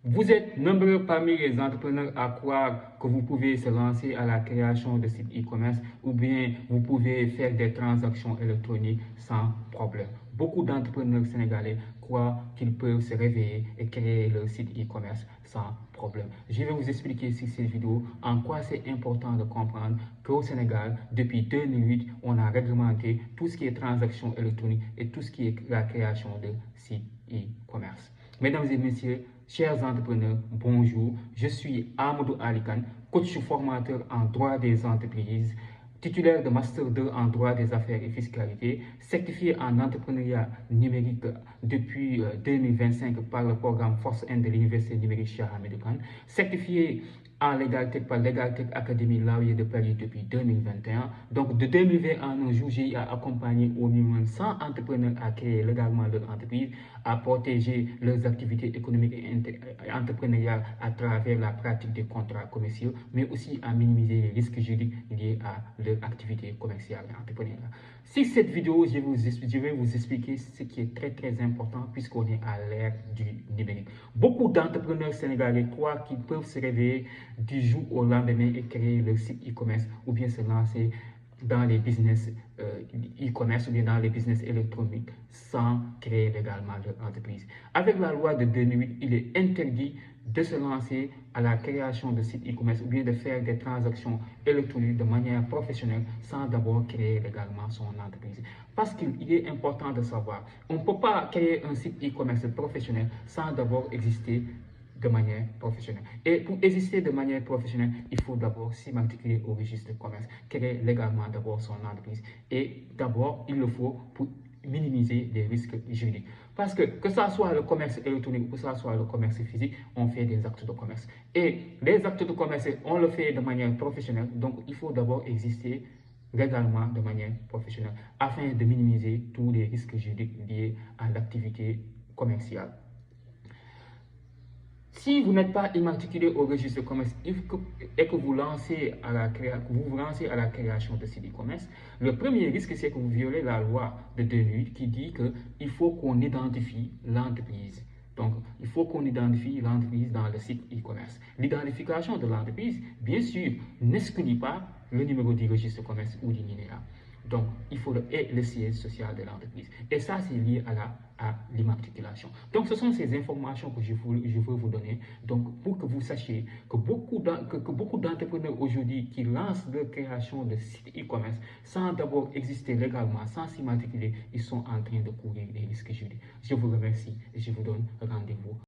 Vous êtes nombreux parmi les entrepreneurs à croire que vous pouvez se lancer à la création de sites e-commerce ou bien vous pouvez faire des transactions électroniques sans problème. Beaucoup d'entrepreneurs sénégalais croient qu'ils peuvent se réveiller et créer leur site e-commerce sans problème. Je vais vous expliquer sur cette vidéo en quoi c'est important de comprendre qu'au Sénégal, depuis 2008, on a réglementé tout ce qui est transactions électroniques et tout ce qui est la création de sites e-commerce. Mesdames et messieurs, chers entrepreneurs, bonjour. Je suis Amadou Alikan, coach formateur en droit des entreprises, titulaire de Master 2 en droit des affaires et fiscalité, certifié en entrepreneuriat numérique depuis 2025 par le programme Force N de l'Université numérique Cheikh Hamidou Kane, certifié en légalité par Legaltech Académie Laurier de Paris depuis 2021. Donc de 2020 à nos jours, j'ai accompagné au minimum 100 entrepreneurs à créer légalement leur entreprise, à protéger leurs activités économiques et entrepreneuriales à travers la pratique des contrats commerciaux, mais aussi à minimiser les risques juridiques liés à leur activité commerciale et entrepreneuriale. Sur cette vidéo, je vais vous expliquer ce qui est très important puisqu'on est à l'ère du numérique. Beaucoup d'entrepreneurs sénégalais croient qu'ils peuvent se réveiller du jour au lendemain et créer leur site e-commerce ou bien se lancer dans les business e-commerce ou bien dans les business électroniques sans créer légalement leur entreprise. Avec la loi de 2008, il est interdit de se lancer à la création de sites e-commerce ou bien de faire des transactions électroniques de manière professionnelle sans d'abord créer légalement son entreprise. Parce qu'il est important de savoir, on ne peut pas créer un site e-commerce professionnel sans d'abord exister de manière professionnelle. Et pour exister de manière professionnelle, il faut d'abord s'immatriculer au registre de commerce, créer légalement d'abord son entreprise. Et d'abord, il le faut pour minimiser les risques juridiques. Parce que ça soit le commerce électronique ou que ça soit le commerce physique, on fait des actes de commerce. Et les actes de commerce, on le fait de manière professionnelle. Donc, il faut d'abord exister légalement de manière professionnelle afin de minimiser tous les risques juridiques liés à l'activité commerciale. Si vous n'êtes pas immatriculé au registre de commerce et que vous vous lancez à la création de sites e-commerce, le premier risque, c'est que vous violez la loi de 2008 qui dit qu'il faut qu'on identifie l'entreprise. Donc, il faut qu'on identifie l'entreprise dans le site e-commerce. L'identification de l'entreprise, bien sûr, n'exclut pas le numéro du registre de commerce ou du NINEA. Donc, il faut le siège social de l'entreprise. Et ça, c'est lié à l'immatriculation. Donc, ce sont ces informations que je veux vous donner. Donc, pour que vous sachiez que beaucoup d'entrepreneurs aujourd'hui qui lancent leur création de sites e-commerce sans d'abord exister légalement, sans s'immatriculer, ils sont en train de courir des risques juridiques. Je vous remercie et je vous donne rendez-vous